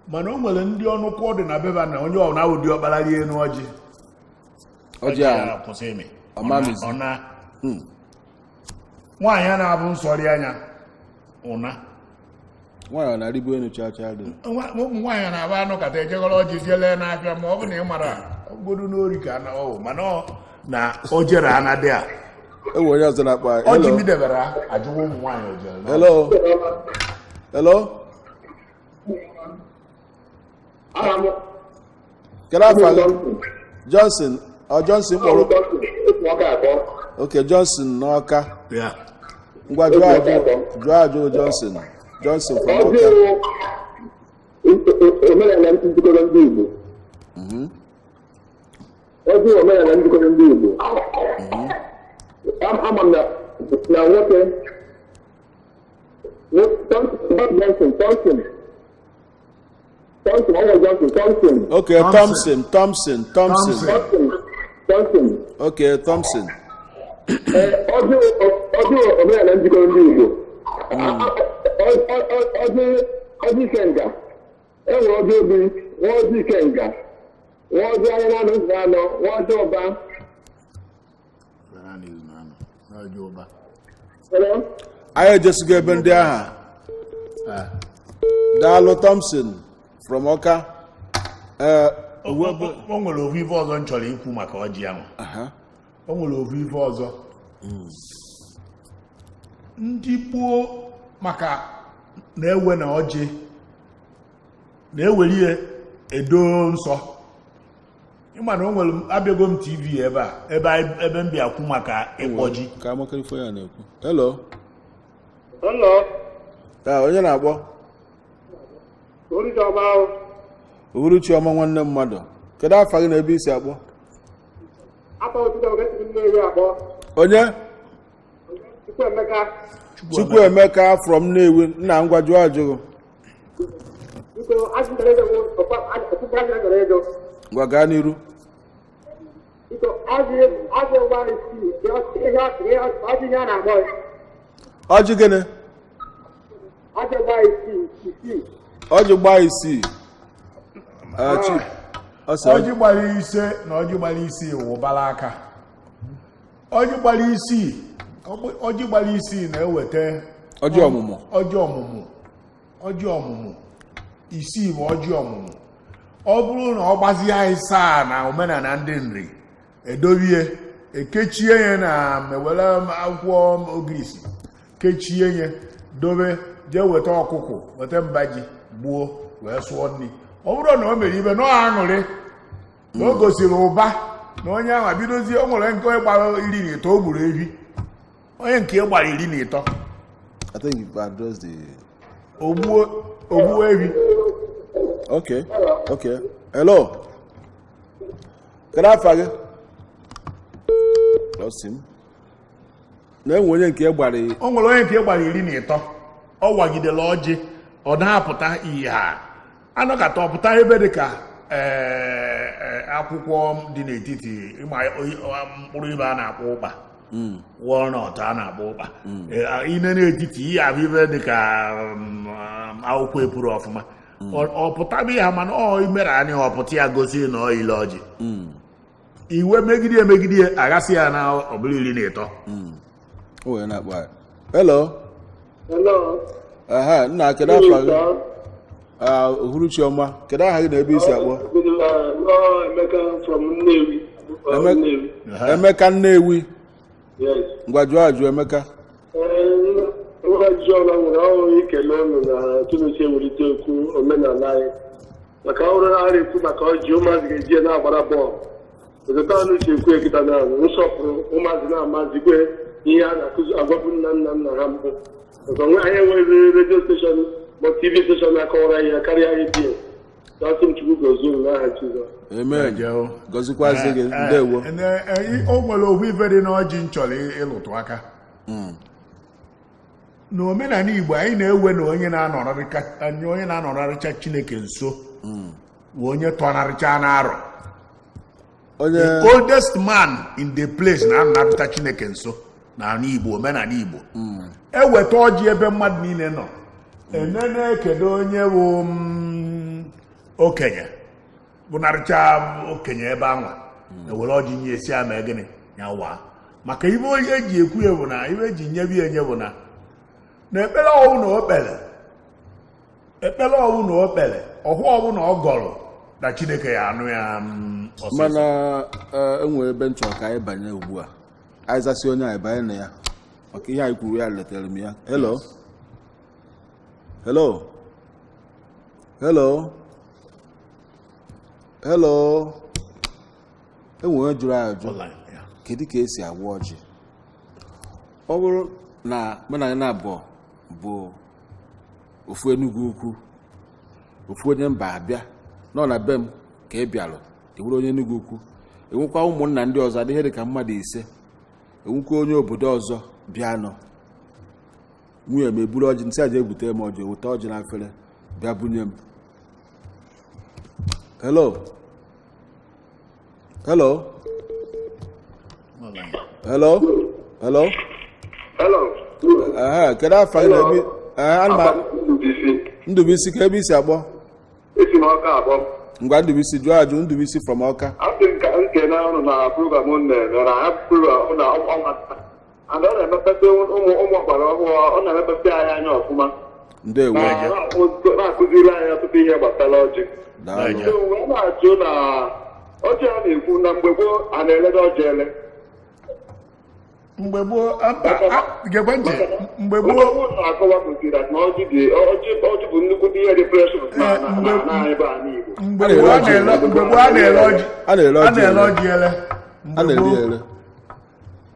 Speaker 2: Mana o nwere ndị ọnụkụ dị na beba na onye ọ na ụdị ọbara rie enu ọjị. Ọjị a kwụsị ime. Ọ na nwaanyị a na-abụ nsọrị anya ụna.
Speaker 1: Nwaanyị na-arịbu enu chacha dị.
Speaker 2: Nwaanyị na-aba anụ kata ejegọrọ ọjị jele n'afịa ma ọ bụ na ị mara ogodo n'ori ka na ọ mana na o jere ana dị a.
Speaker 1: Ewu onye ọzọ na-akpa.
Speaker 2: Ọjị mi debere ajụwa ụmụ nwaanyị ojere.
Speaker 1: Hello. Hello. Kedu afọ gị? Johnson. Johnson kpọrọ. Okay, Johnson n'Ọka.
Speaker 2: Yeah.
Speaker 1: Ngwa Jojo Johnson from Oka.
Speaker 4: Omenala njikọrọ ndị Igbo. Ọjị omenala njikọrọ ndị Igbo. Ama m na nwoke Thompson.
Speaker 1: Okay, Thompson. Okay, Thompson.
Speaker 4: Ọjị omenala njikọrọ ndị Igbo. Ọjị Ikenga. Enwere ọjị obi, nwa ọjị Ikenga. Nwa ọjị anya na ụzọ anọ, nwa ọjị ọba.
Speaker 1: Anyị ejesigo ebe ndị agha. Daalụ Thompson from Oka.
Speaker 2: O nwere ofu ife ọzọ m chọrọ ikwu maka ọjị ahụ. O nwere ofu ife ọzọ. Ndị gboo maka na-ewe na ọjị na-ewere ihe edo nsọ. Ịma na o nwere abịago m TV ebe m bịa kwu maka ịkpọ ji.
Speaker 1: Ka amakarịfọ ya na-ekwu. Hello. Onye na-akpọ? Uhuruchi ọma nwanne mmadụ. Kedu afa gị na ebe isi akpọ? Onye? Chukwuemeka from Nnewi. Nna ngwaju ajụghị. Ngwa gaa n'iru. Ọjị gịnị? Ọjị gbaa isii.
Speaker 2: Ọjị gbara ise na ọjị gbara isii wụbara aka. Ọjị gbara isii na-eweta
Speaker 1: ọjị
Speaker 2: ọmụmụ. Isii bụ ọjị ọmụmụ. Ọ bụrụ na ọ gbazie isaa na omenala ndị nri edobie ekechie ya na mewere akwụkwọ ogirisi kechie ya dobe jee weta ọkụkụ weta mbaji gbuo wee sụọ nri. Ọ bụrụ na o mere ibe na ọ aṅụrị na o gosiri ụba na onye ahụ bidozie o nwere nke gbara 13 o gburu ehi onye nke gbara 13
Speaker 1: I think you've addressed the
Speaker 2: ogbuo ehi.
Speaker 1: Okay. Hello. Can I forget? Lost him. Na onye nke gbara
Speaker 2: o nwere onye nke gbara 13 ọ wagidela ọjị ọ na-apụta ihe a anọkata ọpụta ebe dị ka akwụkwọ dị n'etiti mkpụrụ ibe a na-akpọ ụkpa walnut a na-akpọ ụkpa ine n'etiti ihe abụ ibe dị ka akwụkwọ epuru ọfụma ọpụta bụ ya mana ọ imere anyị ọpụta ya gosi na ọ ile ọjị iwe megide aghasị ya na ọbụla 13.
Speaker 1: Oh, na akpọ. Hello. Nna kedu afa gị? Uhuruchi ọma. Kedu aha gị na ebe isi akpọ? Emeka Nnewi.
Speaker 4: Yes.
Speaker 1: Ngwa jụọ ajụ Emeka.
Speaker 4: Ajụjụ ọla nwere ọhụrụ ikele ụnụ na Tunuchi ewulite okwu omenala anyị maka ọrụ a na-ekwu maka ọjị ụmụazị ga-eji na-agbara bọọlụ. Ezeta ọnụ uche ekwu ekita na nsọpụrụ ụmụazị na-amazigwe ihe a na-akụzi agwabụ nna ha mbụ. Ọzọ anyị enweghị redio steshọn ma TV steshọn na-akọwara ihe karịa anyị bie. Asị m Chukwu gozie unu n'aha Jizọs.
Speaker 1: Amen. Gọzikwazi gị ndewo.
Speaker 2: O nwere ofu ife dị n'ọjị nchọrọ ịlụtụ aka. N'omenala Igbo anyị na-ewe na onye na-anọrọrịcha Chineke nso bụ onye tọnarịcha n'arọ. The oldest man in the place na-anọrọrịcha Chineke nso n'ala Igbo, omenala Igbo. Eweta ọjị ebe mmadụ niile nọ enene kedu onye bụ okenye bụ narịcha okenye ebe anwa ewere ọjị nye esi ama gịnị ya waa maka ibe onye eji ekwu ya bụ na ibe eji nyebi enye bụ na ekpere ọwụ na okpere ọhụ ọwụ na ọ gọrọ na Chineke ya anụ ya ọsịsọ.
Speaker 1: Mana enwere ebe nchọ ka anyị banye ugbu a anyị zasị onye anyị banye na ya maka ihe anyị kwuru ya letara m ya. Hello. Enwere jụrụ ajụ kedu ka esi agwa ọjị? Ọ bụrụ na mena na bụ ofu Enugu ukwu ofu onye mba abịa nọ na be m ka ị bịalụ iwuru onye Enugu ukwu enwekwa ụmụnna ndị ọzọ adịghị dị ka mmadụ ise enwekwa onye obodo ọzọ bịa nọ nwunye m eburu ọjị nsị aja ebute m ọjị weta ọjị na afere bịa bunye m. Hello. Kedu afọ gị na-ebi Ndụbụisi ka ebe isi akpọ?
Speaker 6: Esi m Ọka akpọ.
Speaker 1: Ngwa Ndụbụisi jụọ ajụ Ndụbụisi from Ọka.
Speaker 6: Asị m ka nke na ọnụ na program na program na ọnwa and ọ na-emepete ụmụ ọgbara ọhụrụ ọ na-emepete anyị anya ọfụma.
Speaker 1: Ndewo.
Speaker 6: Na-akụziri anyị ọtụtụ ihe gbasara ọjị. Wee na-ajụ na ọjị a na-ekwu na mgbe gboo a na-elede ọjị ele.
Speaker 2: Mgbe gboo
Speaker 6: na-akọwapụtara na ọjị bụ nnukwu ihe dị precious na anyị bụ anyị Igbo.
Speaker 2: Mgbe gboo a na-ele ọjị ele.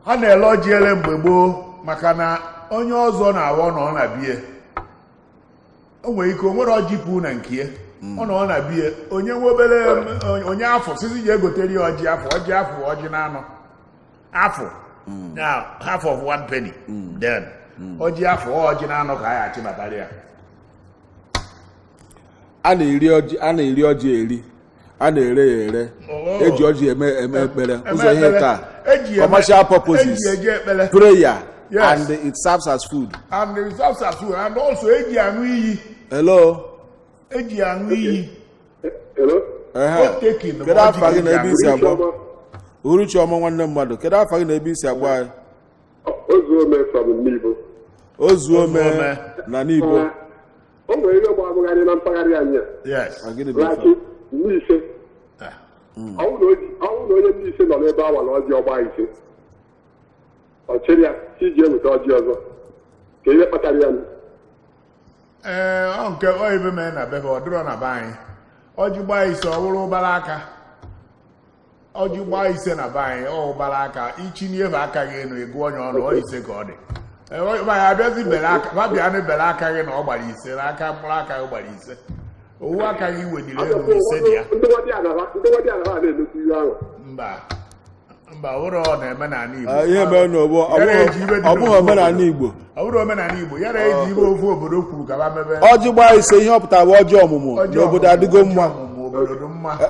Speaker 2: A na-ele ọjị ele mgbe gboo maka na onye ọzọ na-awa ọ na bie o nwere ike o nwere ọjị pụ na nke ya ọ nọ na bie onye nwe obere onye afọ sisi ji egotere ya ọjị na anọ afọ now half of 1 penny then ọjị afọ ọjị na anọ ka anyị achịbatara ya.
Speaker 1: A na-eri ọjị eri a na-ere ya ere eji ọjị eme ekpere ụzọ ihe ka commercial purposes prayer and it serves as food
Speaker 2: and also eji aṅụ iyi. Eji aṅụ iyi.
Speaker 1: Kedu afọ gị na ebe isi agba? Uruchi ọma nwanne mmadụ, kedu afọ gị na ebe isi agba anyị? Ozuome na n'Igbo.
Speaker 6: O nwere ihe gbagharị na mpaghara anyị. Ise. Ọ bụrụ na onye ndị ise nọ n'ebe awa na ọjị ọgba ise ọ chere ya iji eweta ọjị ọzọ ka ihe kpatara ya.
Speaker 2: Nke oyibe mee na be ọ dịrọ na be anyị ọjị gbaa ise ọ bụrụ ụbara aka. Ọjị gbaa ise na be anyị ọ ụbara aka ichini ebe aka gị enu ego onye ọnụ ọ ise ka ọ dị. Abịazi bere aka bịa na bere aka gị na ọ gbara ise na aka mkpụrụ aka gị gbara ise owu aka gị wediri elu ise dị ya. Mba ụrọ na-eme n'ala Igbo.
Speaker 1: Ihe mere n'ọgbọ ọ bụghị omenala Igbo.
Speaker 2: Ọ bụrụ omenala Igbo ya na-eji ibe ofu obodo kwuru ka ba mebe.
Speaker 1: Ọjị gbaa ise ihe ọ pụtara bụ ọjị ọmụmụ n'obodo adịgo mma.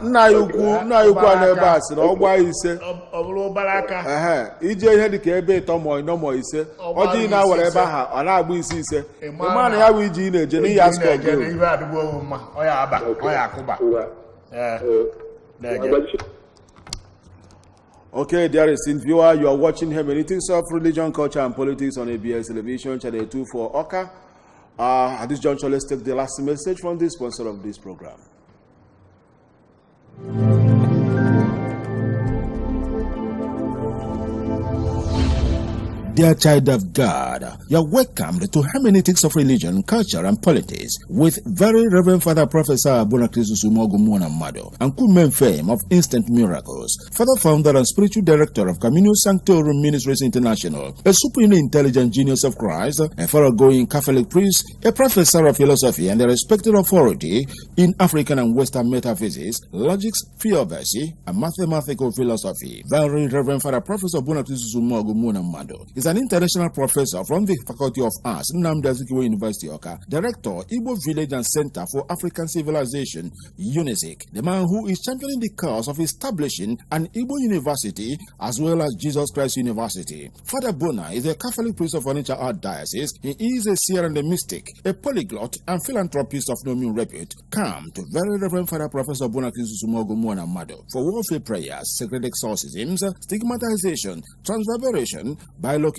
Speaker 1: Nna anyị ukwu a n'ebe a sị na ọ gbaa ise
Speaker 2: ọ bụrụ ụbara aka.
Speaker 1: Ije ihe dị ka ebe ịtọ ma ịnọ ma ise ọjị na-awere ebe ahụ ọ na-agba ise ịma na ya bụ iji ị na-eje n'ihi asụkọ Okay, dear esteemed viewer, you are watching Hermeneutics of Religion, Culture and Politics on ABS Television, Channel 2 for Oka. At this juncture, let's take the last message from the sponsor of this program.
Speaker 5: Dear child of God, you are welcomed to Hermeneutics of Religion, Culture and Politics with Very Reverend Father Professor Bonakrisusum Mado and Kumen Fame of Instant Miracles, Father Founder and Spiritual Director of COMMUNIO SANCTORUM Ministries International, a supremely intelligent genius of Christ, a thoroughgoing Catholic priest, a professor of philosophy and a respected authority in African and Western metaphysics, logics, theodicy, and mathematical philosophy. Very Reverend Father Professor Bonakrisusum Mado is an international professor from the Faculty of Arts, Nnamdi Azikiwe University, Oka, Director, Igbo Village and Center for African Civilization, UNISIC, the man who is championing the cause of establishing an Igbo University as well as Jesus Christ University. Father Bona is a Catholic priest of Onitsha Archdiocese. He is a seer and a mystic, a polyglot and philanthropist of no mean repute. Come to Very Reverend Father Professor Bonakrisusum Mado for warfare prayers, sacred exorcisms, stigmatization, transverbation, bilocation,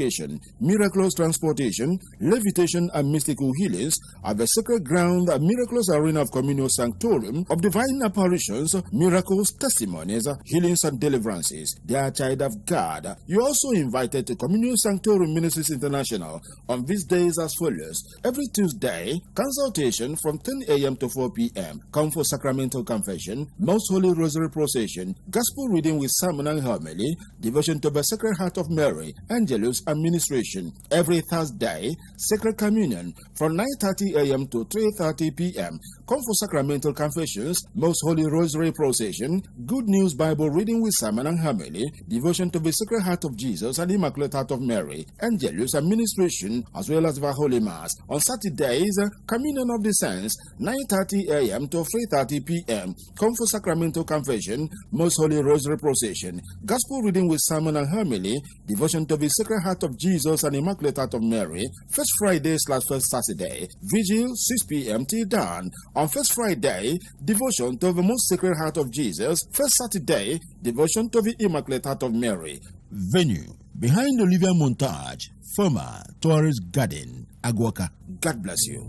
Speaker 5: miraculous transportation, levitation, and mystical healings at the sacred ground, a miraculous arena of COMMUNIO SANCTORUM, of divine apparitions, miracles, testimonies, healings, and deliverances. Dear child of God, you are also invited to COMMUNIO SANCTORUM Ministries International on these days as follows. Every Tuesday, consultation from 10 a.m. to 4 p.m. Come for sacramental confession, Most Holy Rosary Procession, Gospel reading with sermon and homily, devotion to the Sacred Heart of Mary, Angelus,
Speaker 3: administration. Every Thursday, Sacred Communion from 9:30 a.m. to 3:30 p.m. Come for sacramental confessions, Most Holy Rosary Procession, Good News Bible reading with Simon and Hamily, devotion to the Sacred Heart of Jesus and Immaculate Heart of Mary, Angelus administration, as well as the Holy Mass. On Saturdays, Communion of the Saints, 9:30 a.m. to 3:30 p.m. Come for sacramental confession, Most Holy Rosary Procession, Gospel reading with Simon and Hamily, devotion to the Sacred Heart of Jesus and Immaculate Heart of Mary, First Friday/First Saturday, Vigil 6 p.m. till dawn. On First Friday, devotion to the Most Sacred Heart of Jesus. First Saturday, devotion to the Immaculate Heart of Mary.
Speaker 5: Venue, behind Olivia Montage, former Tourist Garden, Agwaka.
Speaker 3: God bless you.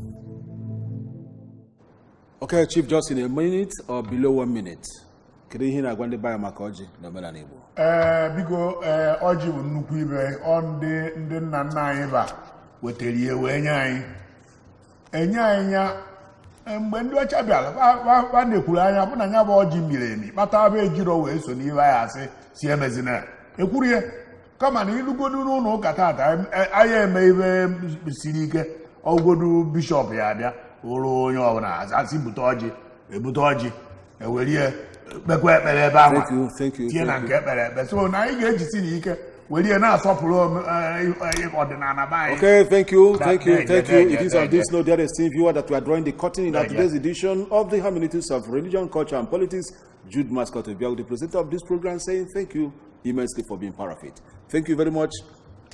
Speaker 1: Okay, Chief, just in a minute or below 1 minute. Kedu ihe na-agwa ndị baya maka ọjị n'omenala Igbo?
Speaker 2: Biko ọjị bụ nnukwu ibe ndị nna nna anyị ba wetara ihe wee nye anyị. Enye anyị ya mgbe ndị ọcha bịara ba na-ekwuru anya bụ na ya bụ ọjị miri emi kpata bụ ejiro wee so n'ihe anyị asị si emezina. Ekwuru ya kama na ilugodu n'ụlọ ụka tata anyị eme ibe siri ike ọgwodu bishọp ya abịa ụrụ onye ọbụla asị bute ọjị ebute ọjị ewerie kpekwa ekpere ebe ahụ tie na nke ekpere ekpe so na anyị ga-ejisi n'ike werie na-asọpụrụ ọdịnala be anyị.
Speaker 1: Okay, thank you. It is on this note, dear esteemed viewer, that we are drawing the curtain in today's edition of the Hermeneutics of Religion, Culture and Politics. Jude Mascot, the presenter of this program, saying thank you immensely for being part of it. Thank you very much.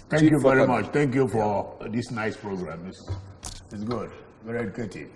Speaker 2: Thank you very much. Thank you for this nice program. It's good. Very educative.